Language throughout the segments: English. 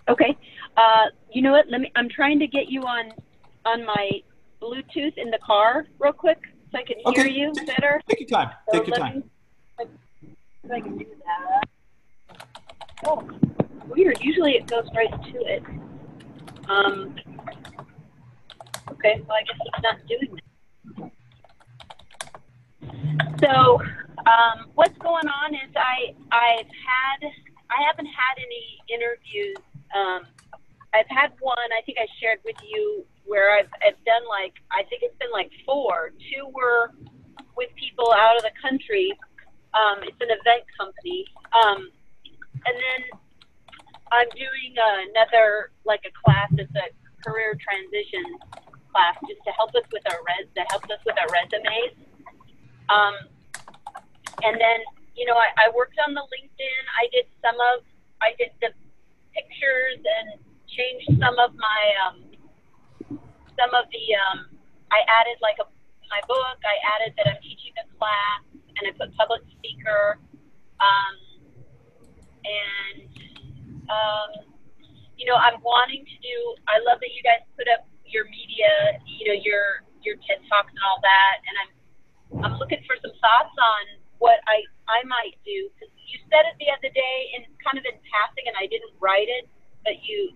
Okay. You know what? I'm trying to get you on my Bluetooth in the car real quick so I can hear Okay. you better. Take your time. So Take your time. If I can do that. Oh, weird. Usually it goes right to it. Okay. Well, I guess it's not doing that. So, what's going on is I haven't had any interviews. I've had one, I think I shared with you, where I've done I think it's been four. Two were with people out of the country. It's an event company. And then I'm doing another, a class. It's a career transition class just to help us with our resumes. And then, I worked on the LinkedIn. I did the pictures and changed some of I added my book. I added that I'm teaching a class, and I put public speaker. I'm wanting to do. I love that you guys put up your media, your TED Talks and all that, and I'm looking for some thoughts on what I might do, because you said it the other day in kind of in passing, and I didn't write it, but you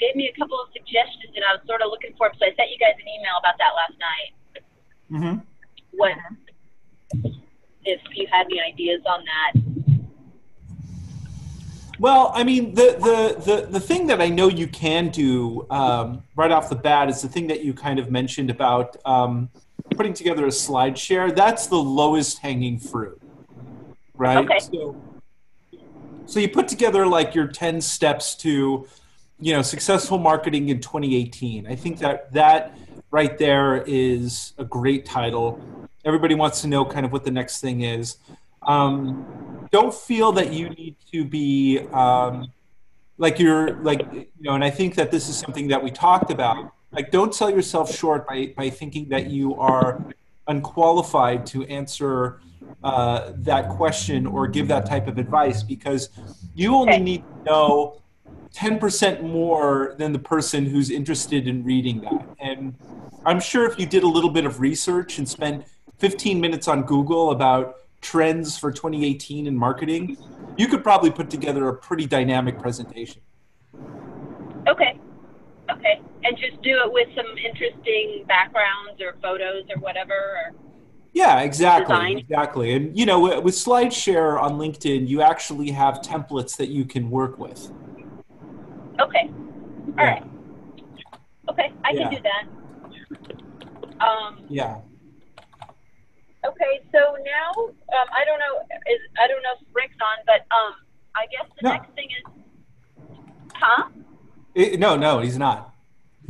gave me a couple of suggestions, and I was sort of looking for them, so I sent you guys an email about that last night. Mm-hmm. What if you had any ideas on that? Well, I mean, the thing that I know you can do right off the bat is the thing that you kind of mentioned about putting together a slide share. That's the lowest hanging fruit, right? Okay. So you put together your 10 steps to, successful marketing in 2018. I think that right there is a great title. Everybody wants to know kind of what the next thing is. Don't feel that you need to be and I think that this is something that we talked about. Don't sell yourself short by thinking that you are unqualified to answer that question or give that type of advice, because you only need to know 10% more than the person who's interested in reading that. And I'm sure if you did a little bit of research and spent 15 minutes on Google about trends for 2018 in marketing, you could probably put together a pretty dynamic presentation. Okay. And just do it with some interesting backgrounds or photos or whatever. Or yeah, exactly. design. Exactly. And, with SlideShare on LinkedIn, you actually have templates that you can work with. Okay. All right. Okay, I can do that. Yeah. Okay, so now I don't know if Rick's on, but I guess the next thing is, huh? No, he's not.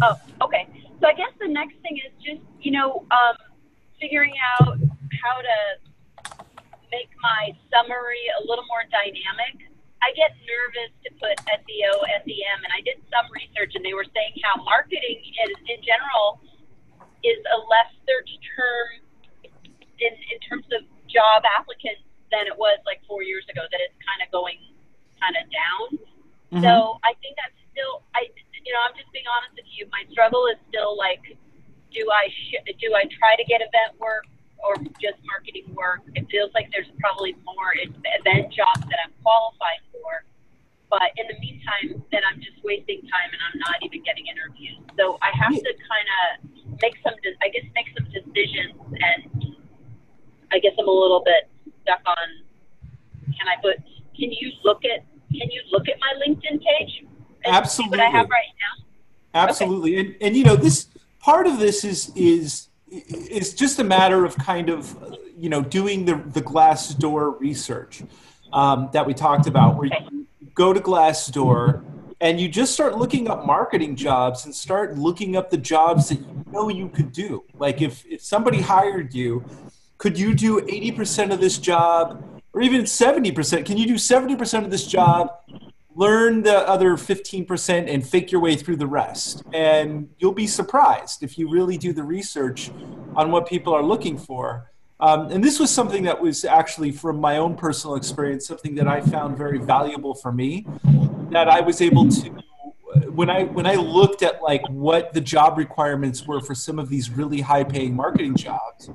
Oh, okay. So I guess the next thing is just figuring out how to make my summary a little more dynamic. I get nervous to put SEO, SEM, and I did some research, and they were saying how marketing in general is a less searched term in terms of job applicants than it was 4 years ago, that it's kind of going down. Mm-hmm. So I think that's still, I'm just being honest with you, my struggle is still do I try to get event work or just marketing work? It feels like there's probably more event jobs that I'm qualified for, but in the meantime, then I'm just wasting time and I'm not even getting interviews. So I have to kind of make some decisions, and I guess I'm a little bit stuck on, can you look at my LinkedIn page? And Absolutely. See what I have right now? Absolutely. Okay. And this part of this is just a matter of kind of, doing the Glassdoor research that we talked about, where you go to Glassdoor and you just start looking up marketing jobs and start looking up the jobs that you could do. If somebody hired you, could you do 80% of this job, or even 70%? Can you do 70% of this job, learn the other 15%, and fake your way through the rest? And you'll be surprised if you really do the research on what people are looking for. And this was something that was actually, from my own personal experience, something that I found very valuable for me, that I was able to when I looked at like what the job requirements were for some of these really high paying marketing jobs,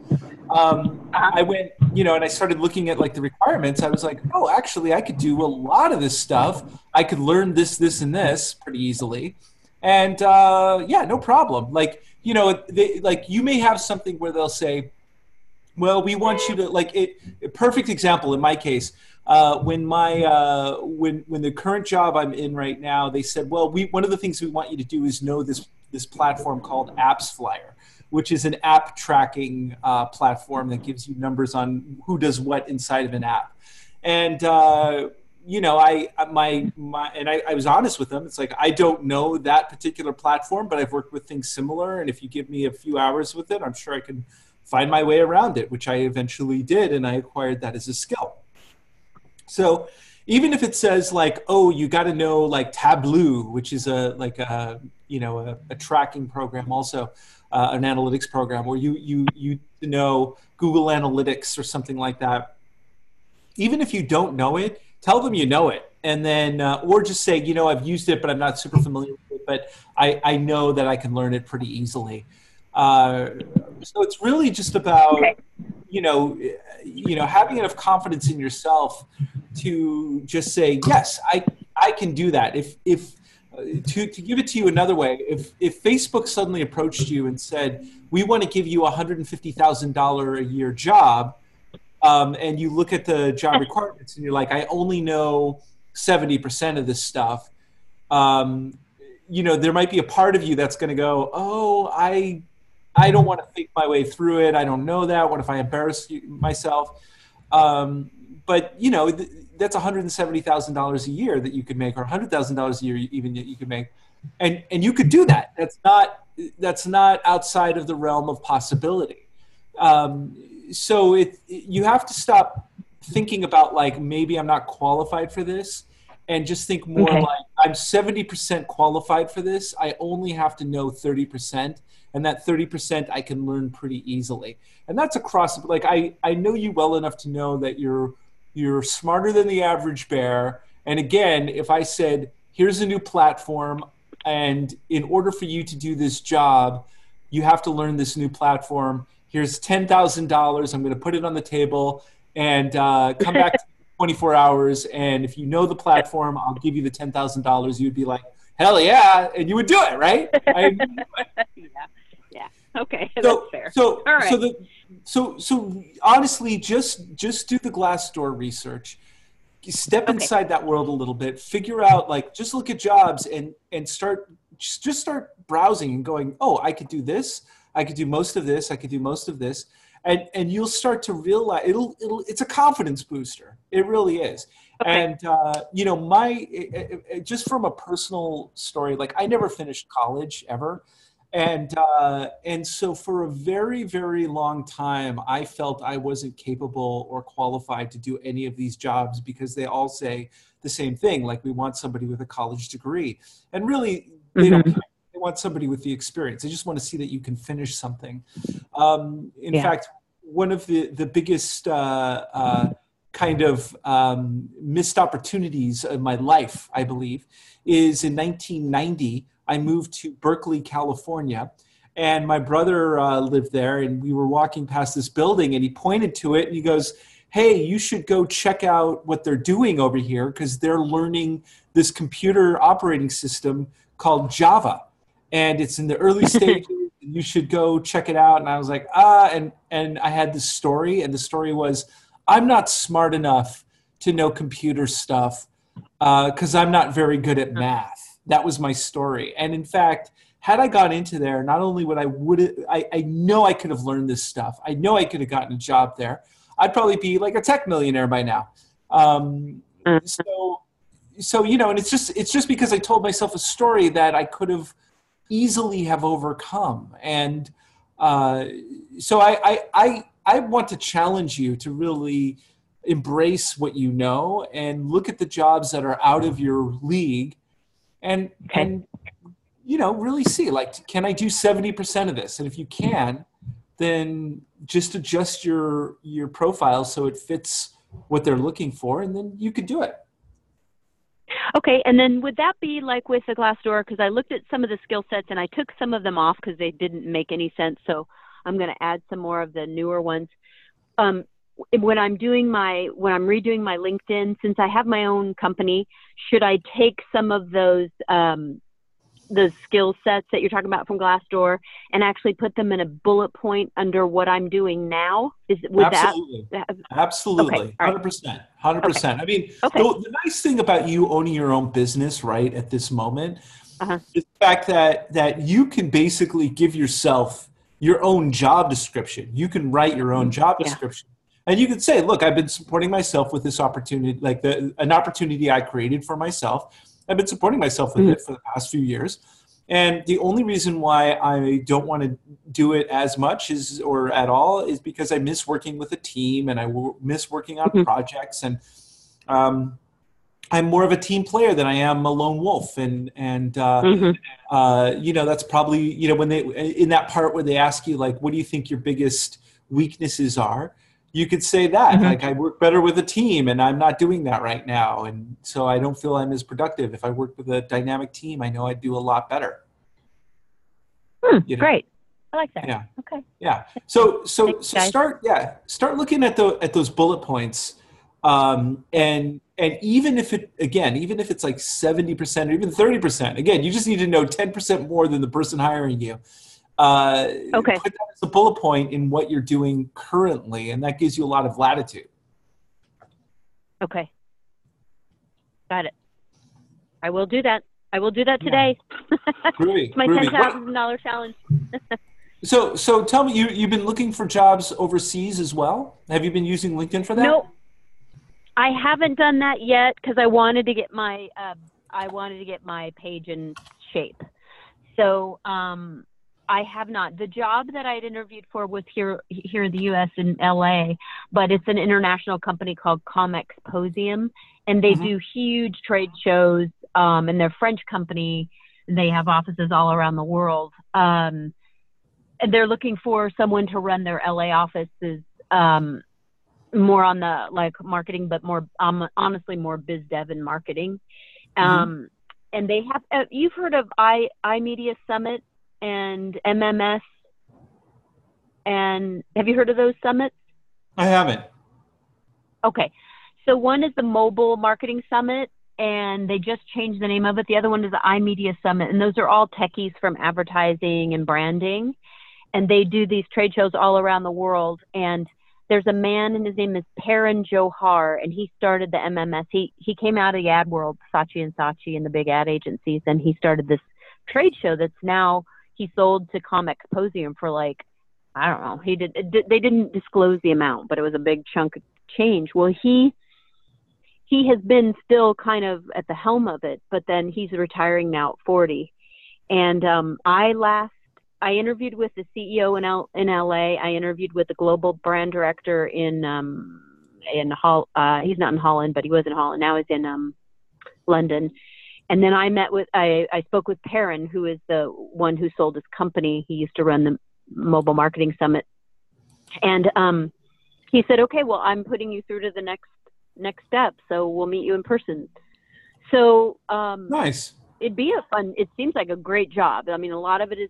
I went, and I started looking at like the requirements. I was like, oh, actually, I could do a lot of this stuff. I could learn this, and this pretty easily. And yeah, no problem. Like, like you may have something where they'll say, well, we want you to like it. A perfect example in my case, when the current job I'm in right now, they said, well, one of the things we want you to do is know this platform called Apps Flyer, which is an app tracking platform that gives you numbers on who does what inside of an app. And I was honest with them. It's like, I don't know that particular platform, but I've worked with things similar. And if you give me a few hours with it, I'm sure I can find my way around it, which I eventually did. And I acquired that as a skill. So even if it says like, oh, you got to know like Tableau, which is a tracking program, also an analytics program, or you know Google Analytics or something like that. Even if you don't know it, tell them you know it, and then or just say, I've used it, but I'm not super familiar with it, but I know that I can learn it pretty easily. So it's really just about having enough confidence in yourself to just say, yes, I can do that. If to give it to you another way, if Facebook suddenly approached you and said, we want to give you $150,000 a year job, and you look at the job requirements and you're like, I only know 70% of this stuff, there might be a part of you that's going to go, oh, I don't want to think my way through it. I don't know that. What if I embarrass myself? But that's $170,000 a year that you could make, or $100,000 a year even that you could make, and you could do that. That's not outside of the realm of possibility. So you have to stop thinking about like, maybe I'm not qualified for this, and just think more like, I'm 70% qualified for this. I only have to know 30%. And that 30% I can learn pretty easily. And that's across, like, I know you well enough to know that you're smarter than the average bear. And again, if I said, here's a new platform, and in order for you to do this job, you have to learn this new platform. Here's $10,000. I'm going to put it on the table, and come back to 24 hours. And if you know the platform, I'll give you the $10,000. You'd be like, hell yeah. And you would do it, right? Yeah. Okay. That's fair. So, all right. So honestly, just do the Glassdoor research. Step inside that world a little bit. Figure out, like, just look at jobs and start browsing and going, oh, I could do this. I could do most of this. I could do most of this. And you'll start to realize it's a confidence booster. It really is. Okay. And just from a personal story, like, I never finished college ever. And so for a very, very long time, I felt I wasn't capable or qualified to do any of these jobs because they all say the same thing. Like, we want somebody with a college degree, and really they don't care. They want somebody with the experience. They just want to see that you can finish something. In fact, one of the biggest kind of missed opportunities of my life, I believe, is in 1990. I moved to Berkeley, California, and my brother lived there, and we were walking past this building, and he pointed to it, and he goes, hey, you should go check out what they're doing over here, because they're learning this computer operating system called Java, and it's in the early stages. You should go check it out. And I was like, and I had this story, and the story was, I'm not smart enough to know computer stuff because I'm not very good at math. That was my story. And in fact, had I gone into there, not only would I know I could have learned this stuff. I know I could have gotten a job there. I'd probably be like a tech millionaire by now. So and it's just because I told myself a story that I could have easily have overcome. And so I want to challenge you to really embrace what you know and look at the jobs that are out of your league. And really see, like, can I do 70% of this? And if you can, then just adjust your profile so it fits what they're looking for, and then you could do it. Okay, and then would that be like with the Glassdoor? Because I looked at some of the skill sets and I took some of them off because they didn't make any sense. So I'm going to add some more of the newer ones. When I'm redoing my LinkedIn, since I have my own company, should I take some of those the skill sets that you're talking about from Glassdoor and actually put them in a bullet point under what I'm doing now? Absolutely. Absolutely. Okay, all right. 100%. 100%. Okay. I mean, Okay. the nice thing about you owning your own business, right, at this moment, Uh-huh. is the fact that you can basically give yourself your own job description. You can write your own job Yeah. description. And you could say, look, I've been supporting myself with this opportunity, like an opportunity I created for myself. I've been supporting myself with it for the past few years. And the only reason why I don't want to do it as much or at all is because I miss working with a team and I miss working on projects. And I'm more of a team player than I am a lone wolf. And that's probably, when they, in that part where they ask you, like, what do you think your biggest weaknesses are? You could say that, like, I work better with a team and I'm not doing that right now. And so I don't feel I'm as productive. If I work with a dynamic team, I know I'd do a lot better. Great. I like that. Yeah. Okay. Yeah. So Thanks, start looking at those bullet points. And even if it's like 70% or even 30%, again, you just need to know 10% more than the person hiring you. Okay. Put that as a bullet point in what you're doing currently, and that gives you a lot of latitude. Okay. Got it. I will do that. I will do that today. Groovy. It's my $10,000 challenge. So tell me, you've been looking for jobs overseas as well? Have you been using LinkedIn for that? No, I haven't done that yet because I wanted to get my page in shape. So I have not. The job that I'd interviewed for was here in the U.S. in L.A., but it's an international company called Comexposium, and they do huge trade shows. And they're a French company. They have offices all around the world. And they're looking for someone to run their LA offices, more on the like marketing, but more honestly more biz dev and marketing. And they have you've heard of iMedia Summit and MMS, and have you heard of those summits? I haven't. Okay, so one is the Mobile Marketing Summit, and they just changed the name of it. The other one is the iMedia Summit, and those are all techies from advertising and branding, and they do these trade shows all around the world. And there's a man, and his name is Perrin Johar, and he started the MMS. He came out of the ad world, Saatchi and Saatchi, and the big ad agencies, and he started this trade show that's now he sold to Comexposium for like, I don't know. They didn't disclose the amount, but it was a big chunk of change. Well, he has been still kind of at the helm of it, but then he's retiring now at 40. And I interviewed with the CEO in LA. I interviewed with the global brand director in he's not in Holland, but he was in Holland. Now he's in London. And then I spoke with Perrin, who is the one who sold his company. He used to run the Mobile Marketing Summit. And he said, okay, well, I'm putting you through to the next step. So we'll meet you in person. So nice. It seems like a great job. I mean, a lot of it is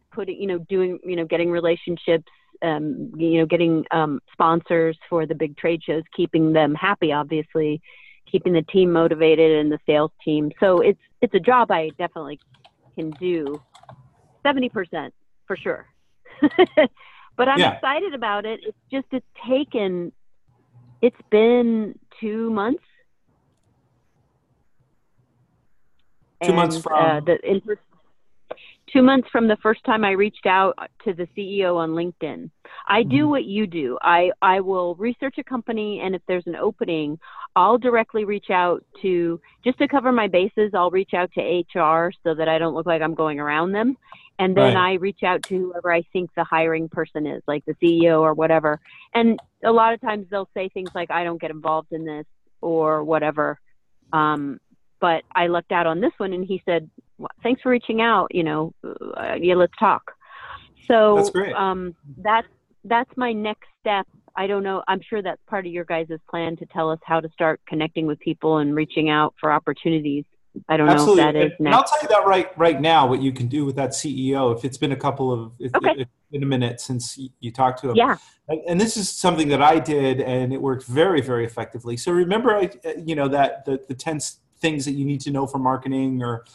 getting relationships, getting sponsors for the big trade shows, keeping them happy, obviously, keeping the team motivated and the sales team. So it's a job I definitely can do 70% for sure. But I'm excited about it. It's just, it's been 2 months. 2 months from 2 months from the first time I reached out to the CEO on LinkedIn. I do what you do. I will research a company, and if there's an opening, I'll directly reach out to, just to cover my bases, I'll reach out to HR so that I don't look like I'm going around them. And then I reach out to whoever I think the hiring person is, like the CEO or whatever. And a lot of times they'll say things like, I don't get involved in this or whatever. But I lucked out on this one, and he said, well, thanks for reaching out. Let's talk. So that's great. That's my next step. I don't know. I'm sure that's part of your guys' plan to tell us how to start connecting with people and reaching out for opportunities I don't know if that is And next. I'll tell you that right now, what you can do with that CEO, if it's been it's been a minute since you talked to him. Yeah. And this is something that I did, and it worked very, very effectively. So remember, that the 10 things that you need to know for marketing, or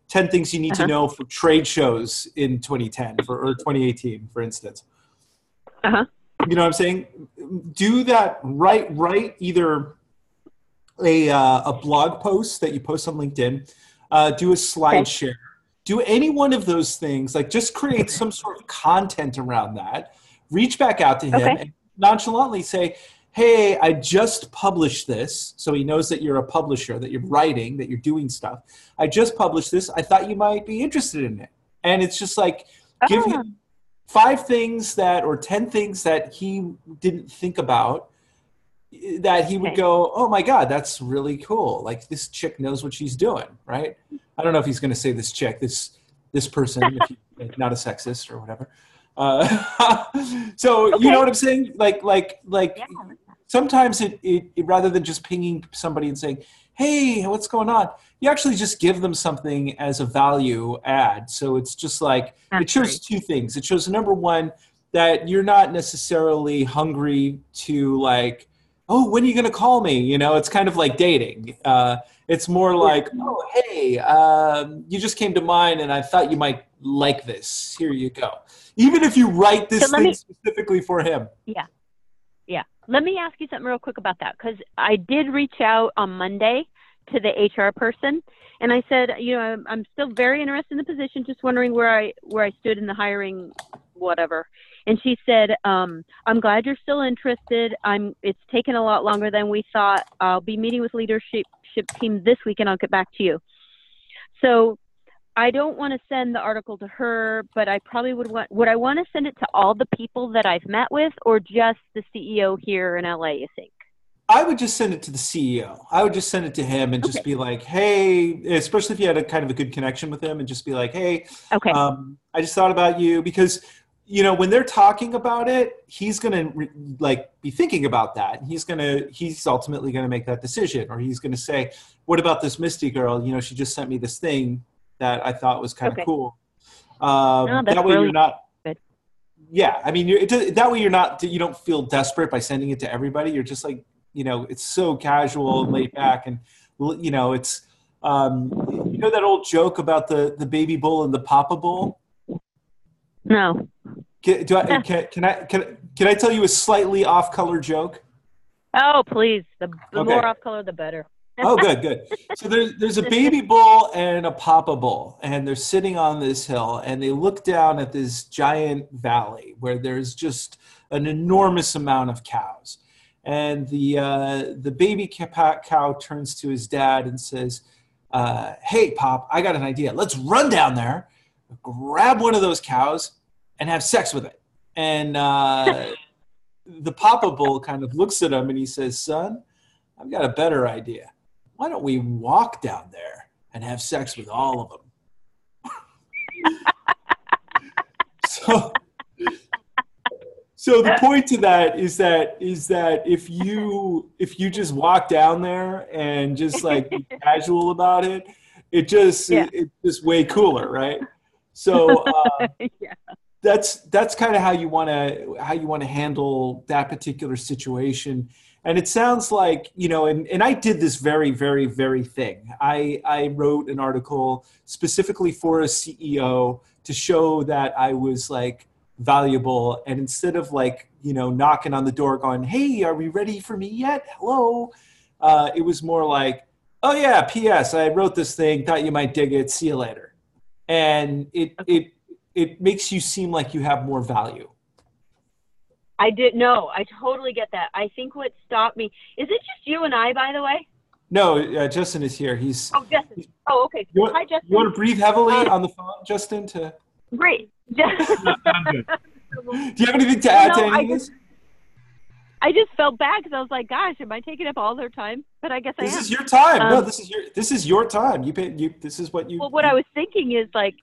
10 things you need to know for trade shows in 2010 or 2018, for instance. Uh-huh. You know what I'm saying? Do that, write either a blog post that you post on LinkedIn, do a slide share, do any one of those things, like just create some sort of content around that, reach back out to him and nonchalantly say, hey, I just published this. So he knows that you're a publisher, that you're writing, that you're doing stuff. I just published this. I thought you might be interested in it. And it's just like, give him 5 things or 10 things that he didn't think about, that he would go, oh my God, that's really cool. Like, this chick knows what she's doing, right? I don't know if he's going to say this chick, this person, if he's not a sexist or whatever. So you know what I'm saying? Like sometimes it rather than just pinging somebody and saying, hey, what's going on? You actually just give them something as a value add. So it's just like, it shows 2 things. It shows, number one, that you're not necessarily hungry to like, oh, when are you going to call me? You know, it's kind of like dating. It's more like, oh, hey, you just came to mind and I thought you might like this. Here you go. Even if you write this thing specifically for him. Yeah. Let me ask you something real quick about that, because I did reach out on Monday to the HR person, and I said, I'm still very interested in the position, just wondering where I stood in the hiring, whatever. And she said, I'm glad you're still interested. It's taken a lot longer than we thought. I'll be meeting with leadership team this week, and I'll get back to you. So I don't want to send the article to her, but I probably would I want to send it to all the people that I've met with, or just the CEO here in LA, you think? I would just send it to the CEO. I would just send it to him and just be like, hey, especially if you had a kind of a good connection with him, and just be like, hey, I just thought about you, because when they're talking about it, he's going to be thinking about that. He's ultimately going to make that decision, or he's going to say, what about this Misty girl? She just sent me this thing that I thought was kind of cool. That way you're not, I mean, that way you don't feel desperate by sending it to everybody. You're just like, it's so casual and laid back, and it's, that old joke about the baby bull and the papa bull? No. Can I tell you a slightly off-color joke? Oh, please. The more off-color, the better. Oh, good. So there's a baby bull and a papa bull, and they're sitting on this hill, and they look down at this giant valley where there's just an enormous amount of cows. And the baby cow turns to his dad and says, hey, Pop, I got an idea. Let's run down there, grab one of those cows, and have sex with it. And the papa bull kind of looks at him and he says, son, I've got a better idea. Why don't we walk down there and have sex with all of them? So the point to that is that if you just walk down there and just like be casual about it, it's just way cooler, right? So that's kind of how you want to handle that particular situation. And it sounds like, and I did this very, very, very thing. I wrote an article specifically for a CEO to show that I was like valuable. And instead of like, knocking on the door going, hey, are we ready for me yet? Hello. It was more like, oh yeah, P.S. I wrote this thing, thought you might dig it. See you later. And it makes you seem like you have more value. I totally get that. I think what stopped me, is it just you and I, by the way? No, Justin is here. Justin. Okay. Hi, Justin. You want to breathe heavily on the phone, Justin? Great. Do you have anything to add to any of this? I just felt bad because I was like, gosh, am I taking up all their time? But I guess I am. This is your time. No, this is your time. This is what you. Well, what I was thinking is like,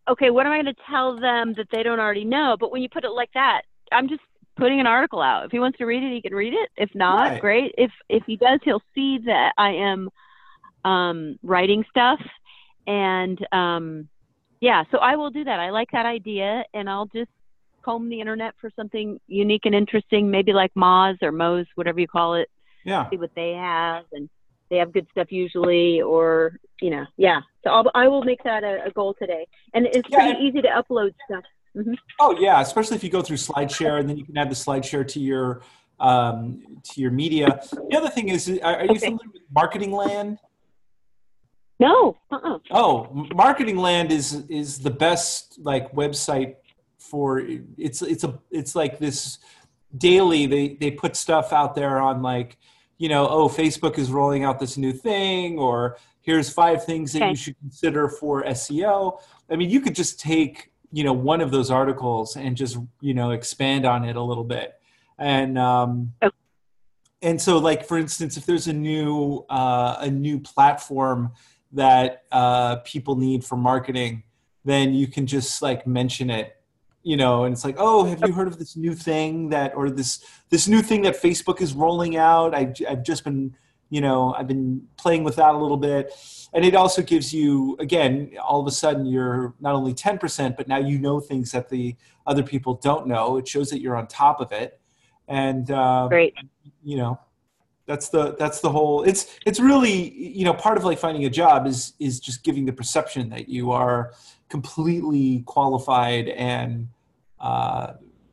okay, what am I going to tell them that they don't already know? But when you put it like that, I'm just putting an article out. If he wants to read it, he can read it. If not, great. If he does, he'll see that I am writing stuff. And yeah, so I will do that. I like that idea, and I'll just comb the internet for something unique and interesting, maybe like Moz or Mo's, whatever you call it. Yeah. See what they have, and they have good stuff usually, or, you know, yeah. So I will make that a goal today. And it's pretty easy to upload stuff. Mm-hmm. Oh yeah, especially if you go through SlideShare, and then you can add the SlideShare to your media. The other thing is, are you familiar with Marketing Land? No. Oh, Marketing Land is the best like website for it's like this daily they put stuff out there on like, you know, oh, Facebook is rolling out this new thing, or here's 5 things that you should consider for SEO. I mean, you could just take, you know, one of those articles and just, you know, expand on it a little bit. And and so like, for instance, if there's a new platform that people need for marketing, then you can just like mention it, you know, and it's like, oh, have you heard of this new thing or this new thing that Facebook is rolling out? I've just been, you know, I've been playing with that a little bit. And it also gives you, again, all of a sudden you're not only 10%, but now you know things that the other people don't know. It shows that you're on top of it. And, Great. You know, that's the whole, it's really, you know, part of like finding a job is just giving the perception that you are completely qualified and,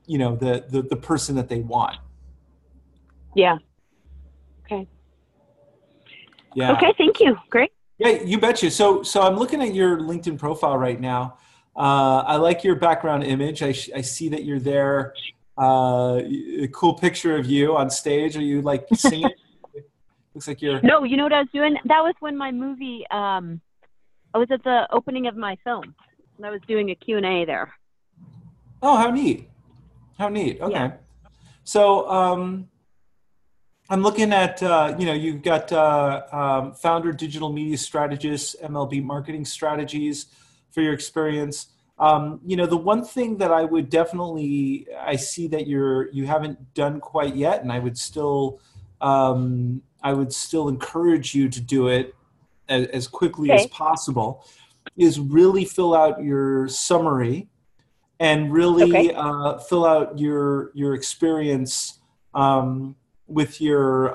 you know, the person that they want. Yeah. Okay. Yeah. Okay. Thank you. Great. Yeah, you betcha. So I'm looking at your LinkedIn profile right now. I like your background image. I see that you're there. A cool picture of you on stage. Are you like singing? Looks like you're. No, you know what I was doing? That was when my movie. I was at the opening of my film, and I was doing a Q&A there. Oh, how neat! How neat. Okay. Yeah. So I'm looking at you know, you've got founder, digital media strategist, MLB marketing strategies for your experience. You know, the one thing that I would definitely, I see that you haven't done quite yet, and I would still encourage you to do it as quickly as possible, is really fill out your summary and really fill out your experience with your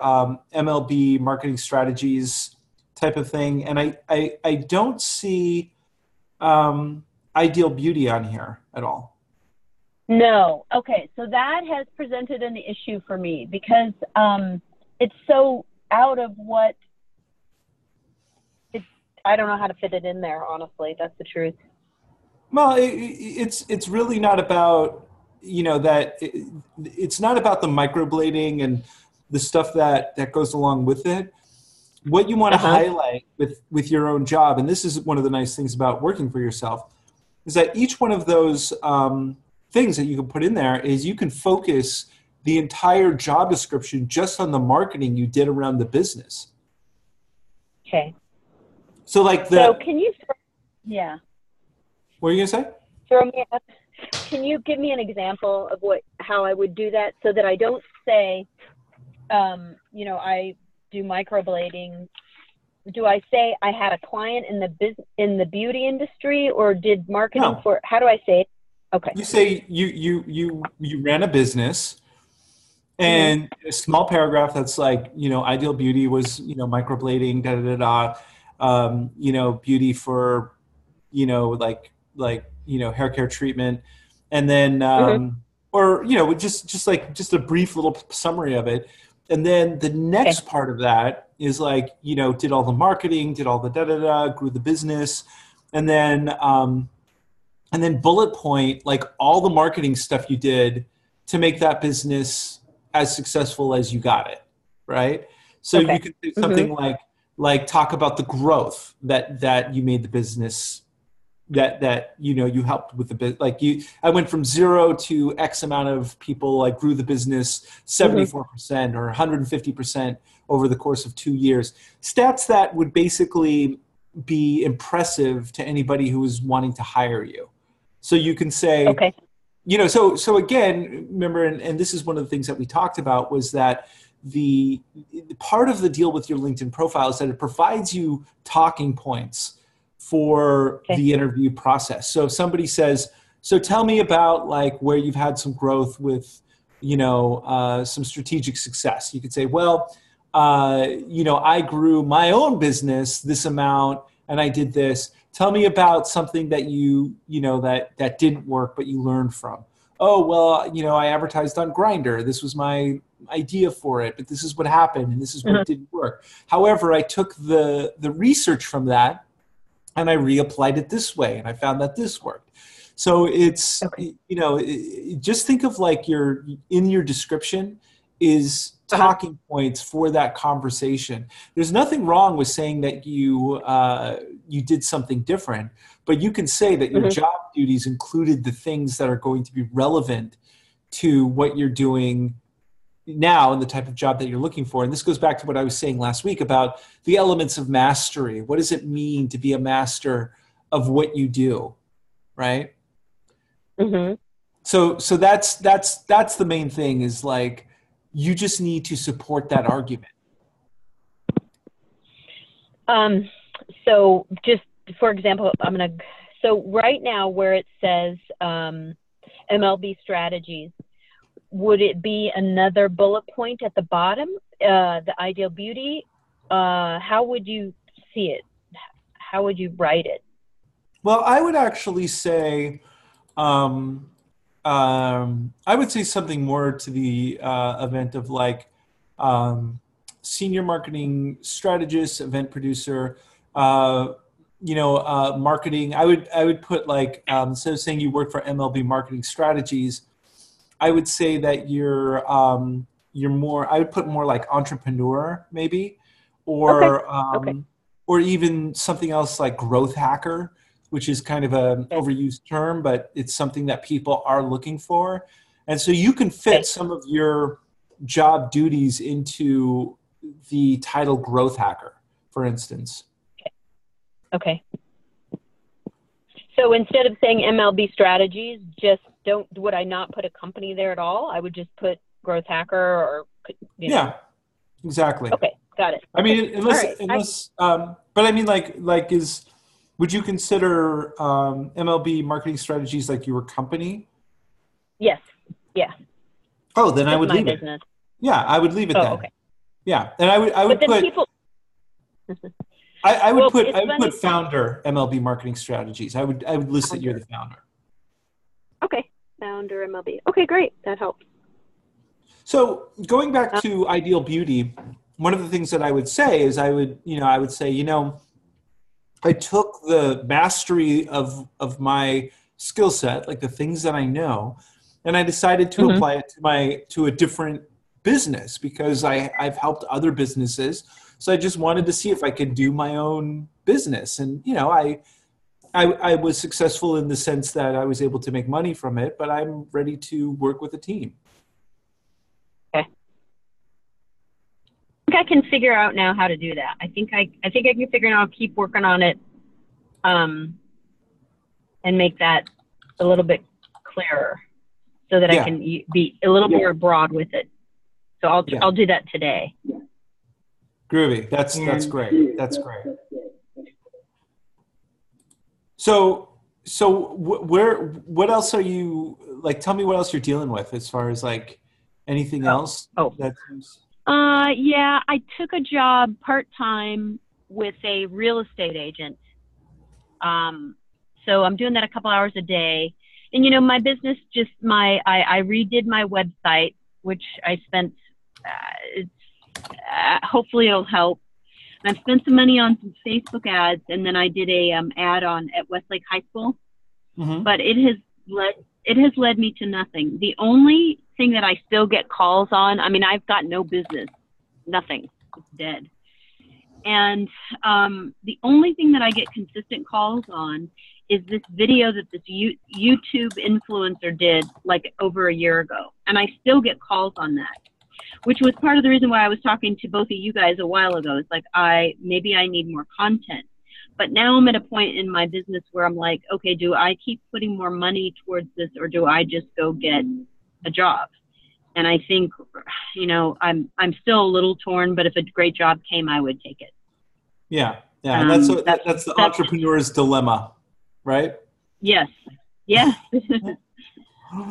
MLB marketing strategies type of thing. And I don't see Ideal Beauty on here at all. No. Okay. So that has presented an issue for me because it's so out of what I don't know how to fit it in there, honestly. That's the truth. Well, it's really not about, you know, that it's not about the microblading and the stuff that goes along with it. What you want to highlight with your own job, and this is one of the nice things about working for yourself, is that each one of those things that you can put in there is you can focus the entire job description just on the marketing you did around the business. Okay. So like so can you, yeah. What are you going to say? Can you give me an example of how I would do that so that I don't say, you know, I do microblading? Do I say I had a client in the beauty industry, or did marketing for? How do I say it? Okay. You say you ran a business, and a small paragraph that's like, you know, Ideal Beauty was, you know, microblading, you know, beauty for, you know, like you know, hair care treatment, and then or, you know, just a brief little summary of it. And then the next part of that is like, you know, did all the marketing, did all the grew the business. And then bullet point, like all the marketing stuff you did to make that business as successful as you got it. Right. So you could do something like talk about the growth that you made the business, that you know, you helped with the business. Like I went from 0 to X amount of people, I grew the business 74% or 150% over the course of 2 years. Stats that would basically be impressive to anybody who is wanting to hire you. So you can say, you know, so again, remember, and this is one of the things that we talked about, was that the part of the deal with your LinkedIn profile is that it provides you talking points for the interview process. So if somebody says, so tell me about like where you've had some growth with, some strategic success. You could say, well, I grew my own business this amount and I did this. Tell me about something that that didn't work, but you learned from. Oh, well, I advertised on Grindr. This was my idea for it, but this is what happened and this is what didn't work. However, I took the research from that and I reapplied it this way and I found that this worked. So it's, just think of like in your description is talking points for that conversation. There's nothing wrong with saying that you did something different, but you can say that your job duties included the things that are going to be relevant to what you're doing now and the type of job that you're looking for. And this goes back to what I was saying last week about the elements of mastery. What does it mean to be a master of what you do, right? So that's the main thing is like, you just need to support that argument. So just for example, so right now where it says MLB strategies, would it be another bullet point at the bottom, the ideal beauty? How would you see it? How would you write it? Well, I would actually say, I would say something more to the event of like senior marketing strategist, event producer, marketing. I would put like instead of saying you work for MLB marketing strategies, I would say that you're more. I would put more like entrepreneur maybe, or or even something else like growth hacker, which is kind of an overused term, but it's something that people are looking for. And so you can fit some of your job duties into the title growth hacker, for instance. Okay. So instead of saying MLB strategies, would I not put a company there at all? I would just put growth hacker or, Yeah, exactly. Okay, got it. I mean, but I mean, would you consider MLB marketing strategies like your company? Yes. Yeah. Oh, then I would leave it. Yeah, I would leave it then. Okay. Yeah, and I would put. I would put founder MLB marketing strategies. I would list that you're the founder. Okay, founder MLB. Okay, great. That helps. So going back to ideal beauty, one of the things that I would say is I would say, I took the mastery of my skill set, like the things that I know, and I decided to apply it to a different business because I've helped other businesses. So I just wanted to see if I could do my own business. And, I was successful in the sense that I was able to make money from it, but I'm ready to work with a team. Okay. I think I can figure out now how to do that. I think I can figure it out. I'll keep working on it, and make that a little bit clearer so that I can be a little more broad with it. So I'll do that today. Groovy. That's great. That's great. So what else are you like? Tell me what else you're dealing with as far as like anything else. Yeah, I took a job part-time with a real estate agent. So I'm doing that a couple hours a day. And, my business I redid my website, which I spent, hopefully it'll help. And I've spent some money on some Facebook ads, and then I did a ad at Westlake High School. But it has led me to nothing. The only thing that I still get calls on, I mean, I've got no business, nothing, it's dead. And the only thing that I get consistent calls on is this video that this YouTube influencer did like over a year ago. And I still get calls on that, which was part of the reason why I was talking to both of you guys a while ago. It's like, maybe I need more content. But now I'm at a point in my business where I'm like, okay, do I keep putting more money towards this, or do I just go get a job? And I think, I'm still a little torn, but if a great job came, I would take it. Yeah. Yeah. And that's the entrepreneur's dilemma, right? Yes. Yes.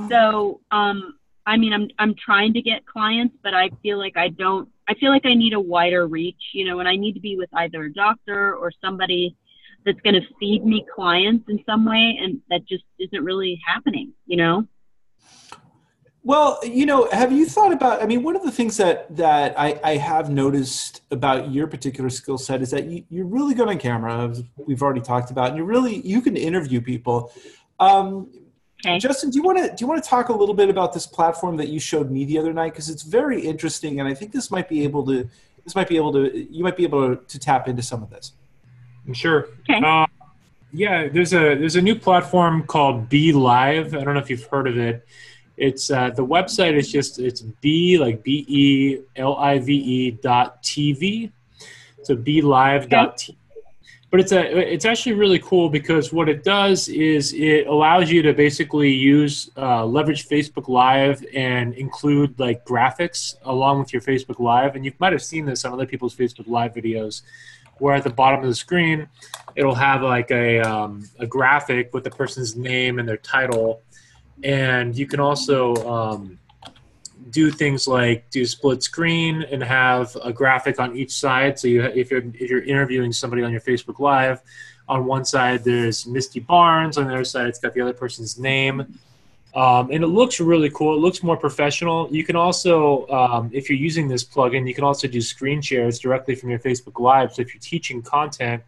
So, I mean, I'm trying to get clients, but I feel like I feel like I need a wider reach, and I need to be with either a doctor or somebody that's going to feed me clients in some way. And that just isn't really happening, Well, have you thought about, I mean, one of the things that I have noticed about your particular skill set is that you're really good on camera, as we've already talked about, and you can interview people. Okay. Justin, do you want to talk a little bit about this platform that you showed me the other night? Because it's very interesting, and I think you might be able to tap into some of this. Sure. Okay. Yeah, there's a new platform called Be Live. I don't know if you've heard of it. It's the website is it's BELIVE.TV. So BeLive.TV. But it's actually really cool because what it does is it allows you to basically leverage Facebook Live and include like graphics along with your Facebook Live. And you might have seen this on other people's Facebook Live videos, where at the bottom of the screen it'll have like a graphic with the person's name and their title. And you can also do things like do split screen and have a graphic on each side. So if you're interviewing somebody on your Facebook Live, on one side there's Misty Barnes, on the other side it's got the other person's name. And it looks really cool. It looks more professional. You can also, if you're using this plugin, you can also do screen shares directly from your Facebook Live. So if you're teaching content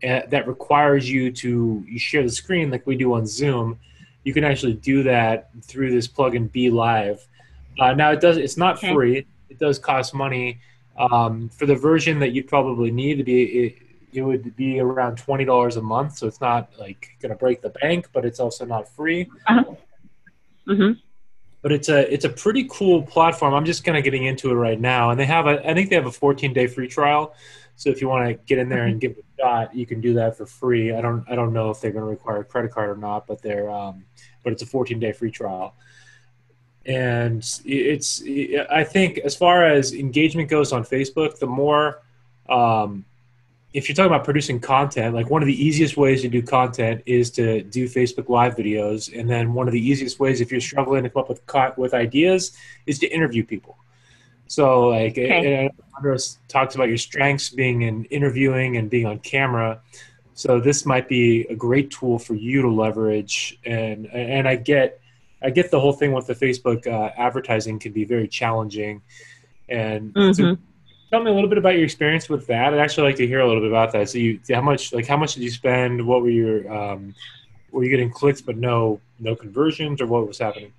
that requires you share the screen like we do on Zoom, you can actually do that through this plugin Be Live. Now it's not free. It does cost money. For the version that you'd probably need to be, it would be around $20 a month. So it's not like going to break the bank, but it's also not free. Uh-huh. Mm-hmm. But it's a pretty cool platform. I'm just kind of getting into it right now, and I think they have a 14-day free trial. So if you want to get in there and give it a shot, you can do that for free. I don't know if they're going to require a credit card or not, but it's a 14-day free trial. And I think as far as engagement goes on Facebook, the more if you're talking about producing content, like one of the easiest ways to do content is to do Facebook Live videos. And then one of the easiest ways, if you're struggling to come up with ideas, is to interview people. So like Andros talks about your strengths being in interviewing and being on camera. So this might be a great tool for you to leverage. And I get the whole thing with the Facebook advertising can be very challenging. And so tell me a little bit about your experience with that. I'd actually like to hear a little bit about that. So how much did you spend? What were were you getting clicks but no conversions, or what was happening?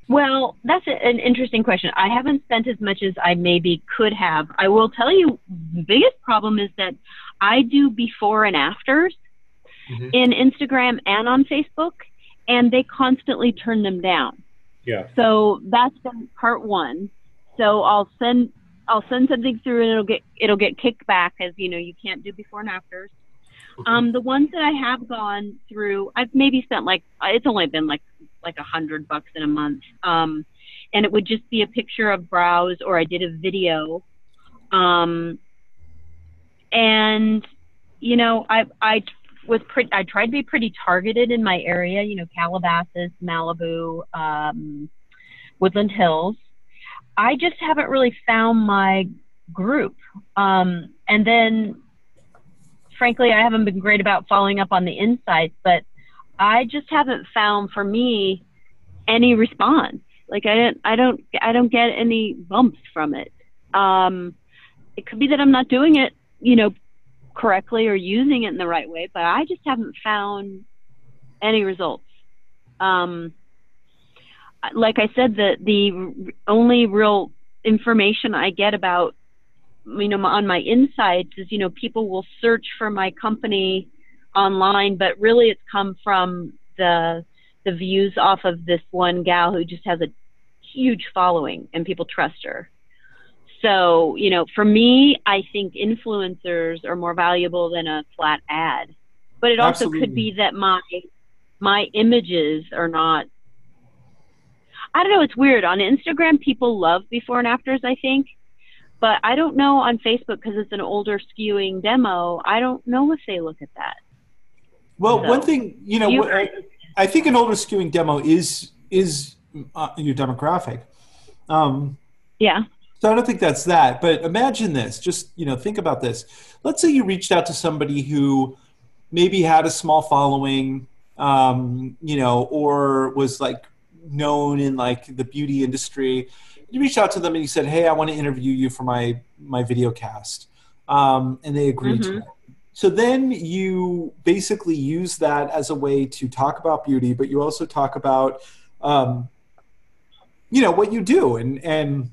Well, that's an interesting question. I haven't spent as much as I maybe could have. I will tell you, the biggest problem is that I do before and afters in Instagram and on Facebook, and they constantly turn them down. Yeah. So that's been part one. So I'll send something through and it'll get kicked back, as you can't do before and afters. The ones that I have gone through, I've maybe spent it's only been like $100 in a month. And it would just be a picture of brows, or I did a video. And I tried to be pretty targeted in my area, Calabasas, Malibu, Woodland Hills. I just haven't really found my group. And then, frankly, I haven't been great about following up on the insights, but I just haven't found, for me, any response. Like I don't get any bumps from it. It could be that I'm not doing it, correctly or using it in the right way, but I just haven't found any results. Like I said, the only real information I get about, on my insights is, people will search for my company online, but really it's come from the views off of this one gal who just has a huge following and people trust her. So, for me, I think influencers are more valuable than a flat ad. But it also could be that my images are not. I don't know. It's weird. On Instagram, people love before and afters, I think. But I don't know on Facebook because it's an older skewing demo. I don't know if they look at that. Well, So, one thing, I think an older skewing demo is your demographic. Yeah. So I don't think that's that. But imagine this. Just, think about this. Let's say you reached out to somebody who maybe had a small following, or was like known in like the beauty industry. You reached out to them and you said, "Hey, I want to interview you for my video cast," and they agreed to it. So then you basically use that as a way to talk about beauty, but you also talk about, what you do and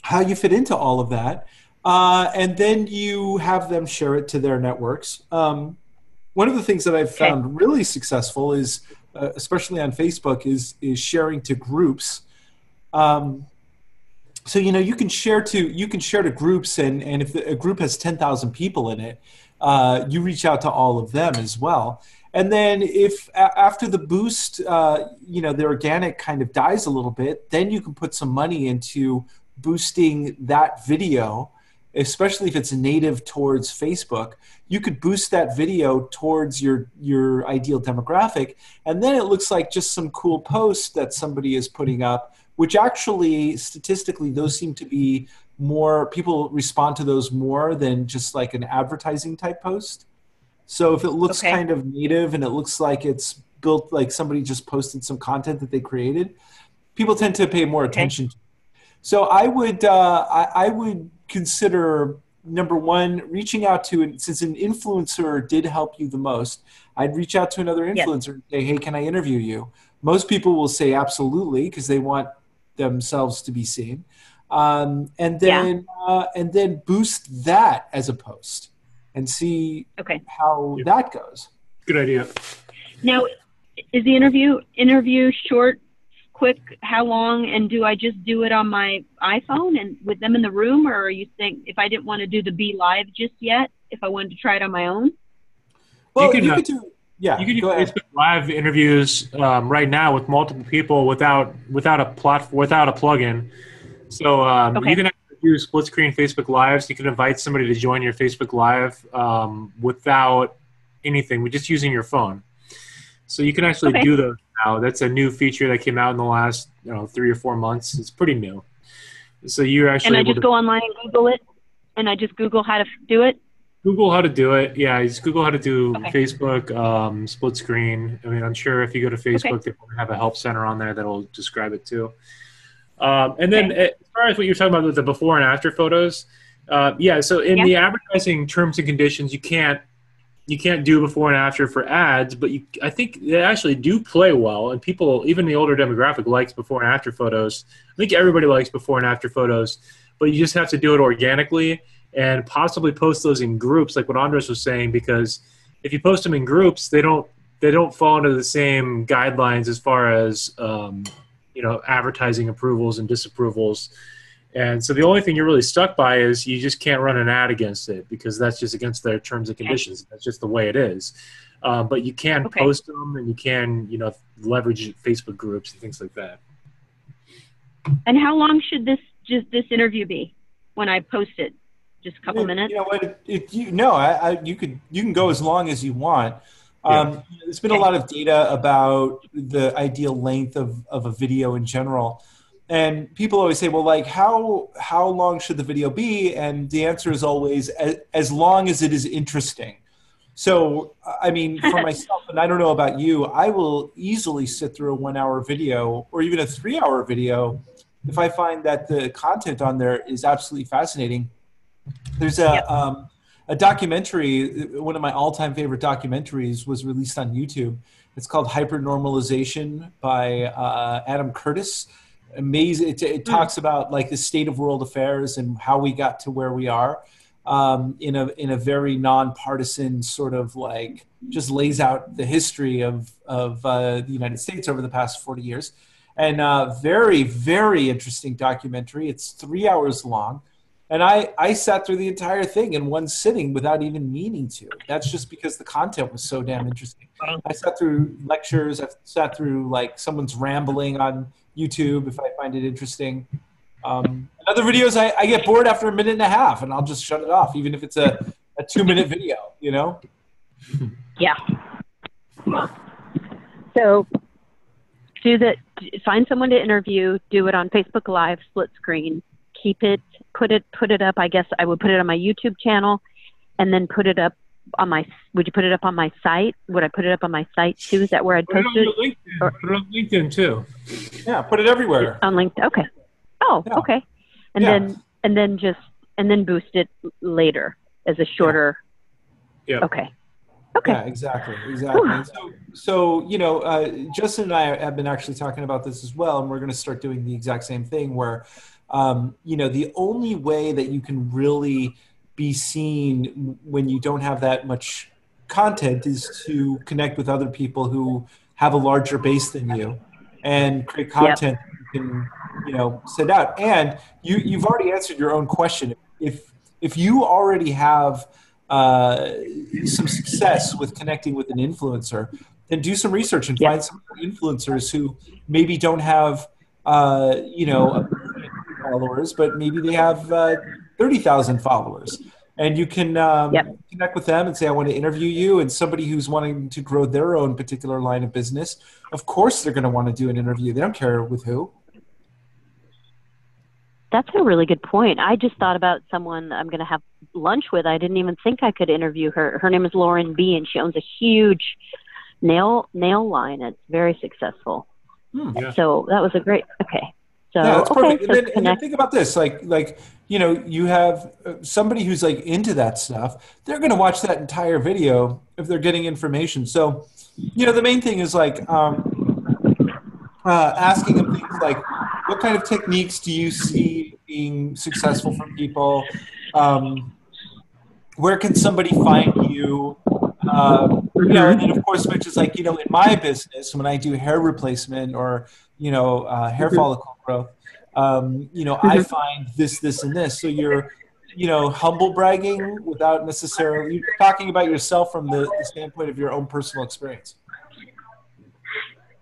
how you fit into all of that, and then you have them share it to their networks. One of the things that I've found really successful is, especially on Facebook, is sharing to groups. So you can share to groups, and if a group has 10,000 people in it, you reach out to all of them as well. And then if after the boost, the organic kind of dies a little bit, then you can put some money into boosting that video, especially if it's native towards Facebook. You could boost that video towards your ideal demographic, and then it looks like just some cool post that somebody is putting up, which actually statistically those seem to be more, people respond to those more than just like an advertising type post. So if it looks kind of native and it looks like it's built like somebody just posted some content that they created, people tend to pay more attention to it. So I would consider, number one, reaching out to, since an influencer did help you the most, I'd reach out to another influencer and say, "Hey, can I interview you?" Most people will say absolutely because they want themselves to be seen, and then boost that as a post and see how that goes. Good idea. Now, is the interview short, quick, how long, and do I just do it on my iPhone and with them in the room, or are you think if I didn't want to do the Be Live just yet, if I wanted to try it on my own? Well, you could do Facebook Live interviews right now with multiple people without a plugin. So you can actually do split screen Facebook Lives. You can invite somebody to join your Facebook Live without anything, with just using your phone. So you can actually do those now. That's a new feature that came out in the last 3 or 4 months. It's pretty new. So you're actually able to go online and Google it, and I just Google how to do it. Google how to do it. Yeah, just Google how to do Facebook split screen. I mean, I'm sure if you go to Facebook, they probably have a help center on there that'll describe it too. And then as far as what you're talking about with the before and after photos, so in the advertising terms and conditions, you can't do before and after for ads, but I think they actually do play well, and people, even the older demographic, likes before and after photos. I think everybody likes before and after photos, but you just have to do it organically and possibly post those in groups, like what Andros was saying, because if you post them in groups, they don't fall into the same guidelines as far as advertising approvals and disapprovals. And so the only thing you're really stuck by is you just can't run an ad against it, because that's just against their terms and conditions. That's just the way it is. But you can post them, and you can leverage Facebook groups and things like that. And how long should this interview be when I post it? Just a couple minutes? You know what? You can go as long as you want. There's been a lot of data about the ideal length of a video in general. And people always say, well, like, how long should the video be? And the answer is always as long as it is interesting. So, I mean, for myself, and I don't know about you, I will easily sit through a 1 hour video or even a 3 hour video if I find that the content on there is absolutely fascinating. There's a documentary, one of my all-time favorite documentaries was released on YouTube. It's called Hypernormalization by Adam Curtis. Amazing. It talks about like the state of world affairs and how we got to where we are in a very nonpartisan sort of like, just lays out the history of the United States over the past 40 years. And very, very interesting documentary. It's 3 hours long. And I sat through the entire thing in one sitting without even meaning to. That's just because the content was so damn interesting. I sat through lectures. I sat through like someone's rambling on YouTube if I find it interesting. Other videos, I get bored after a minute and a half, and I'll just shut it off, even if it's a 2-minute video, you know? Yeah. So do that. Find someone to interview. Do it on Facebook Live, split screen. Keep it. Put it up. I guess I would put it on my YouTube channel, and then put it up on my. Would you put it up on my site? Would I put it up on my site too? Is that where I'd post it? Put it on LinkedIn too. Yeah, put it everywhere. On LinkedIn. Okay. Oh, yeah. Okay. And then boost it later as a shorter. Yeah. Okay. Okay. Yeah, exactly. So Justin and I have been actually talking about this as well, and we're going to start doing the exact same thing where, the only way that you can really be seen when you don't have that much content is to connect with other people who have a larger base than you and create content that you can, send out. And you've already answered your own question. If you already have some success with connecting with an influencer, then do some research and find some influencers who maybe don't have, a million followers, but maybe they have 30,000 followers. And you can connect with them and say, I want to interview you. And somebody who's wanting to grow their own particular line of business, of course they're going to want to do an interview. They don't care with who. That's a really good point. I just thought about someone I'm going to have lunch with. I didn't even think I could interview her. Her name is Lauren B., and she owns a huge nail line. It's very successful. So that was a great. Okay. So that's perfect. So and then think about this, you have somebody who's like into that stuff. They're going to watch that entire video if they're getting information. So, the main thing is asking them things like, what kind of techniques do you see being successful for people? Where can somebody find you? And then of course, which is in my business, when I do hair replacement or, hair follicle growth, I find this, and this. So you're, humble bragging without necessarily you're talking about yourself from the standpoint of your own personal experience.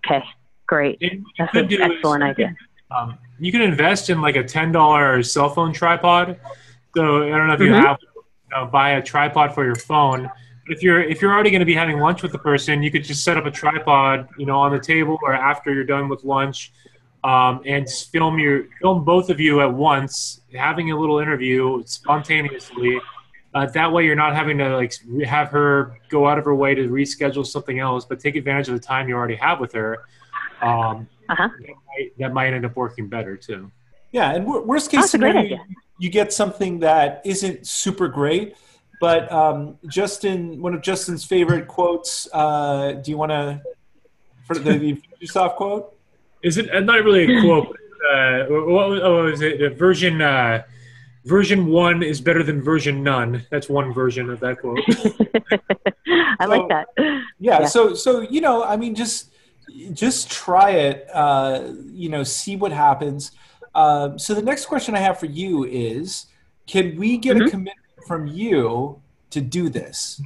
Okay, great. That's an excellent idea. You can invest in like a $10 cell phone tripod. So I don't know if you have buy a tripod for your phone. But if you're already going to be having lunch with the person, you could just set up a tripod, on the table or after you're done with lunch, and just film both of you at once, having a little interview spontaneously. That way, you're not having to have her go out of her way to reschedule something else, but take advantage of the time you already have with her. That might end up working better too. Yeah, and worst case scenario, you get something that isn't super great, but one of Justin's favorite quotes. Do you want to for the Infusionsoft quote? Is it not really a quote? What was it? Version 1 is better than version none. That's one version of that quote. I like that. Yeah. So just try it, see what happens. So the next question I have for you is, can we get a commitment from you to do this?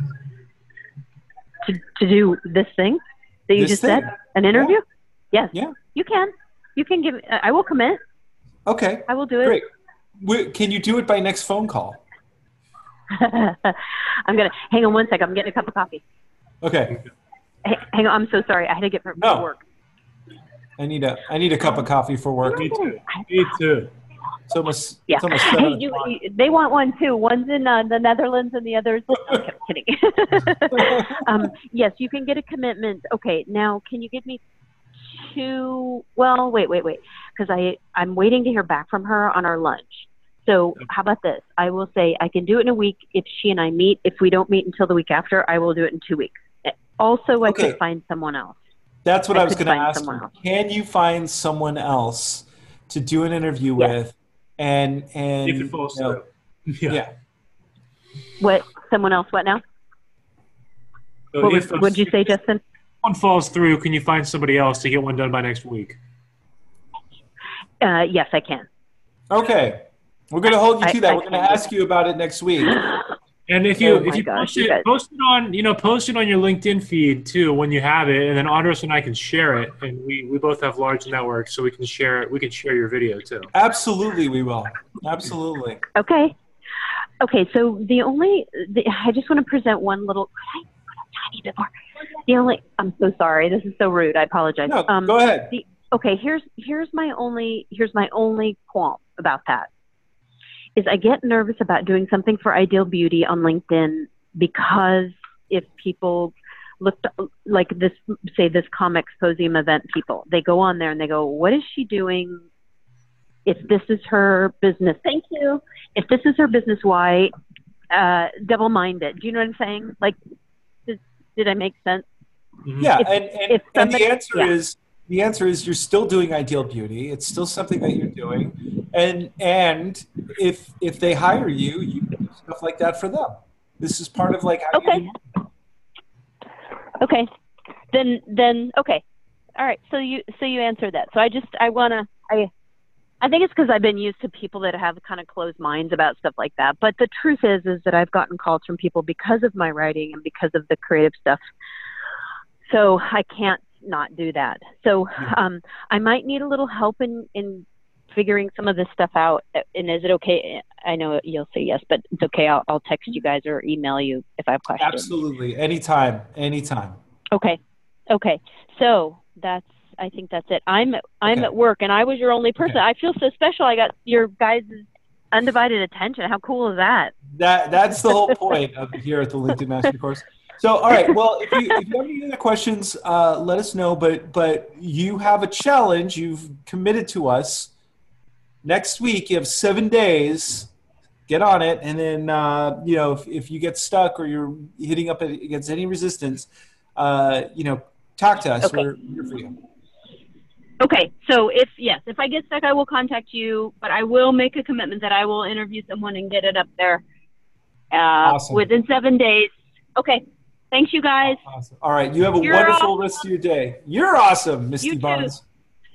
To do this thing that you just said? An interview? Yeah. Yes. Yeah. You can. You can give, I will commit. Okay. I will do it. Great. Can you do it by next phone call? I'm going to, hang on one second. I'm getting a cup of coffee. Okay. Hang on, I'm so sorry. I had to get from work. I need a cup of coffee for work. Me too. It's almost hey, they want one too. One's in the Netherlands and the other's. I'm kidding. Yes, you can get a commitment. Okay, now can you give me two? Well, wait, because I'm waiting to hear back from her on our lunch. So how about this? I will say I can do it in a week if she and I meet. If we don't meet until the week after, I will do it in 2 weeks. Also, I could find someone else. That's what I was going to ask you. Can you find someone else to do an interview with? And if it falls through. Yeah. What? Someone else? What now? So what did you say, Justin? If one falls through, can you find somebody else to get one done by next week? Yes, I can. Okay. We're going to hold you to that. I We're going to ask you about it next week. And if you post it on your LinkedIn feed too when you have it, and then Andros and I can share it, and we both have large networks, so we can share it. We can share your video too. Absolutely, we will. Absolutely. Okay. Okay. So I just want to present one little. Could I tiny bit more? I'm so sorry. This is so rude. I apologize. No, go ahead. Here's my only qualm about that. Is I get nervous about doing something for Ideal Beauty on LinkedIn because if people looked like this, say this comic symposium event people, they go on there and they go, what is she doing? If this is her business, thank you. If this is her business, why double-minded? Do you know what I'm saying? Like, did I make sense? Yeah, and the answer is you're still doing Ideal Beauty. It's still something that you're doing, and if they hire you, you do stuff like that for them. This is part of like how you do. Okay. Then okay. All right. So you answered that. So I think it's because I've been used to people that have kind of closed minds about stuff like that. But the truth is that I've gotten calls from people because of my writing and because of the creative stuff. So I can't not do that. So I might need a little help in figuring some of this stuff out. And is it okay? I know you'll say yes, but it's okay. I'll text you guys or email you if I have questions. Absolutely. Anytime. Okay. So I think that's it. I'm at work, and I was your only person. Okay. I feel so special. I got your guys' undivided attention. How cool is that? That's the whole point of here at the LinkedIn Mastery Course. So, all right. Well, if you have any other questions, let us know. But you have a challenge. You've committed to us. Next week, you have 7 days. Get on it, and then if you get stuck or you're hitting up against any resistance, talk to us. Okay. We're here for you. Okay, so if I get stuck, I will contact you, but I will make a commitment that I will interview someone and get it up there Awesome. within 7 days. Okay, thanks, you guys. Awesome. All right, you have a wonderful rest of your day. You're awesome, Misty Bonds.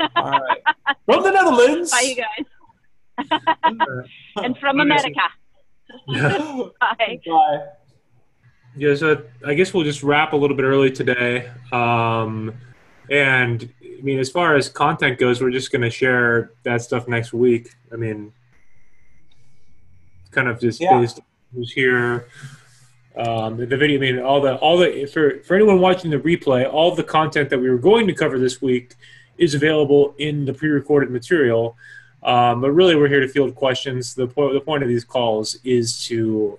All right, from the Netherlands. Bye, you guys. And from America. Bye. Bye. Yeah, so I guess we'll just wrap a little bit early today. And I mean, as far as content goes, we're just going to share that stuff next week. I mean, kind of just based on who's here. The video, I mean, all the for anyone watching the replay, all the content that we were going to cover this week is available in the pre-recorded material. But really, we're here to field questions. The point of these calls is to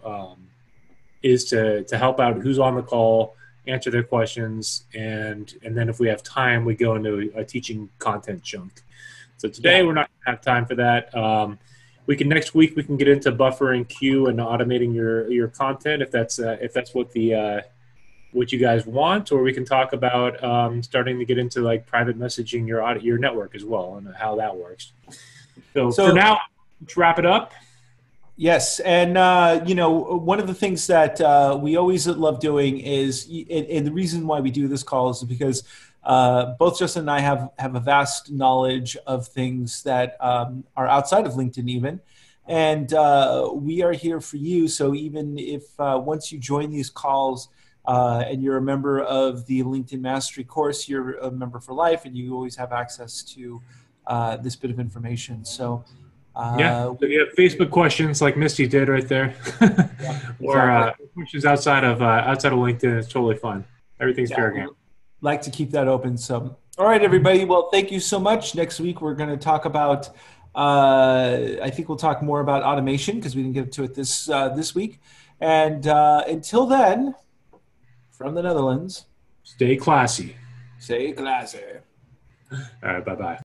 help out who's on the call, answer their questions, and then if we have time, we go into a teaching content chunk. So today we're not going to have time for that. Next week we can get into buffer and queue and automating your content if that's what you guys want, or we can talk about starting to get into like private messaging your network as well and how that works. So for now, let's wrap it up. Yes, and one of the things that we always love doing is, and the reason why we do this call is because both Justin and I have a vast knowledge of things that are outside of LinkedIn even, and we are here for you. So even if once you join these calls and you're a member of the LinkedIn Mastery course, you're a member for life, and you always have access to this bit of information. So. So you have Facebook questions like Misty did right there, or questions outside of LinkedIn. It's totally fine. Everything's fair game. Like to keep that open. So, all right, everybody. Well, thank you so much. Next week we're going to talk about. I think we'll talk more about automation because we didn't get to it this week. And until then, from the Netherlands, stay classy. Stay classy. All right. Bye bye.